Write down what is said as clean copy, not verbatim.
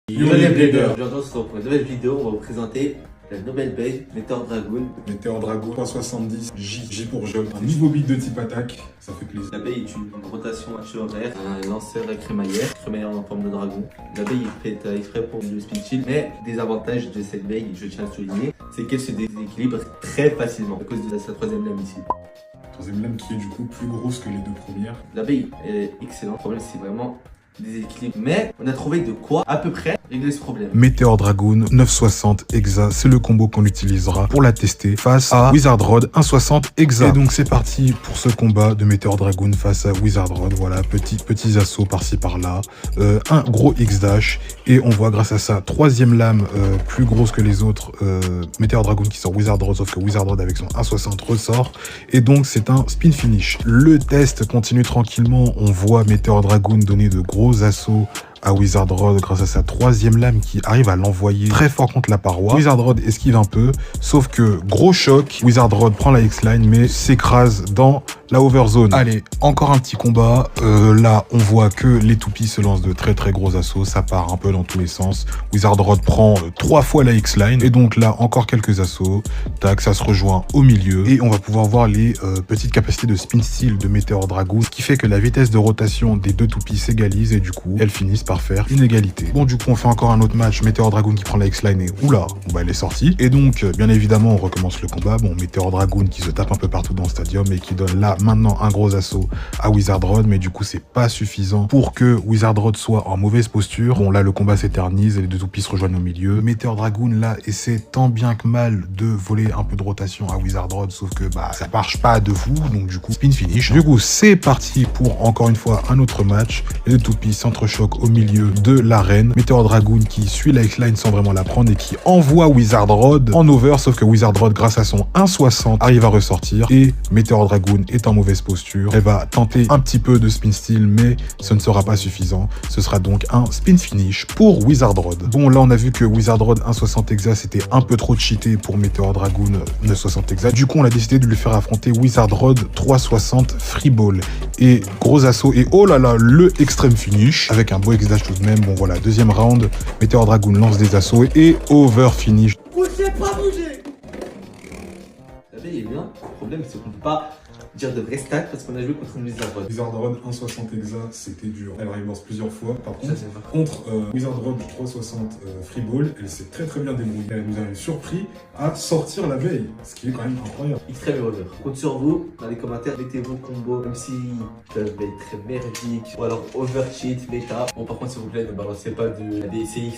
Yo les bladers. Bienvenue pour une nouvelle vidéo, on va vous présenter la nouvelle build Meteor Dragoon. Meteor Dragoon 370 J pour jaune. Un nouveau beat de type attaque, ça fait plaisir. La build est une rotation H horaire, un lanceur à crémaillère en forme de dragon. La build est faite exprès pour le speed shield, mais des avantages de cette build, je tiens à le souligner, c'est qu'elle se déséquilibre très facilement à cause de sa troisième lame ici. Troisième lame qui est du coup plus grosse que les deux premières. La build est excellente, le problème c'est vraiment déséquilibre, mais on a trouvé de quoi à peu près régler ce problème. Meteor Dragoon 960 Hexa, c'est le combo qu'on utilisera pour la tester face à Wizard Rod 160 Hexa. Et donc c'est parti pour ce combat de Meteor Dragoon face à Wizard Rod. Voilà, petits assauts par-ci par-là, un gros X-Dash, et on voit grâce à sa troisième lame plus grosse que les autres, Meteor Dragoon qui sort Wizard Rod, sauf que Wizard Rod avec son 160 ressort, et donc c'est un spin finish. Le test continue tranquillement, on voit Meteor Dragoon donner de gros assauts à Wizard Rod grâce à sa troisième lame qui arrive à l'envoyer très fort contre la paroi. Wizard Rod esquive un peu, sauf que gros choc, Wizard Rod prend la X-Line mais s'écrase dans la overzone. Allez, encore un petit combat. Là, on voit que les toupies se lancent de très gros assauts, ça part un peu dans tous les sens. Wizard Rod prend 3 fois la X-Line, et donc là, encore quelques assauts. Tac, ça se rejoint au milieu, et on va pouvoir voir les petites capacités de spin steel de Meteor Dragoon, ce qui fait que la vitesse de rotation des deux toupies s'égalise, et du coup, elles finissent par faire une égalité. Bon, du coup, on fait encore un autre match. Meteor Dragoon qui prend la X-Line, et oula, bon, bah, elle est sortie. Et donc, bien évidemment, on recommence le combat. Bon, Meteor Dragoon qui se tape un peu partout dans le stadium, et qui donne là, maintenant, un gros assaut à Wizard Rod, mais du coup c'est pas suffisant pour que Wizard Rod soit en mauvaise posture. Bon, là le combat s'éternise et les deux toupies se rejoignent au milieu. Meteor Dragoon là essaie tant bien que mal de voler un peu de rotation à Wizard Rod, sauf que bah ça marche pas de fou, donc du coup spin finish. Du coup c'est parti pour encore une fois un autre match. Les deux toupies s'entrechoquent au milieu de l'arène. Meteor Dragoon qui suit la X-Line sans vraiment la prendre et qui envoie Wizard Rod en over, sauf que Wizard Rod grâce à son 1.60 arrive à ressortir, et Meteor Dragoon est en mauvaise posture. Elle va tenter un petit peu de spin steel, mais ce ne sera pas suffisant. Ce sera donc un spin finish pour Wizard Rod. Bon, là on a vu que Wizard Rod 1.60 Hexa c'était un peu trop cheaté pour Meteor Dragoon 960 Hexa. Du coup on a décidé de lui faire affronter Wizard Rod 360 Freeball. Et gros assaut, et oh là là, le extreme finish avec un beau X-Dash tout de même. Bon voilà, deuxième round, Meteor Dragoon lance des assauts et over finish. Bougez pas, bougez. La veille est bien, le problème c'est qu'on peut pas dire de vrai stats parce qu'on a joué contre une Wizard Rod. Wizard Rod 160 Hexa, c'était dur. Elle reverse plusieurs fois. Par contre, Wizard Rod 360 Freeball, elle s'est très bien débrouillée. Elle nous a surpris à sortir la veille, ce qui est quand même incroyable. Extrême over. Compte sur vous, dans les commentaires, mettez vos combos, même si peuvent être très merdiques, ou alors over cheat, méta. Bon, par contre, s'il vous plaît, ne balancez pas de la DCX.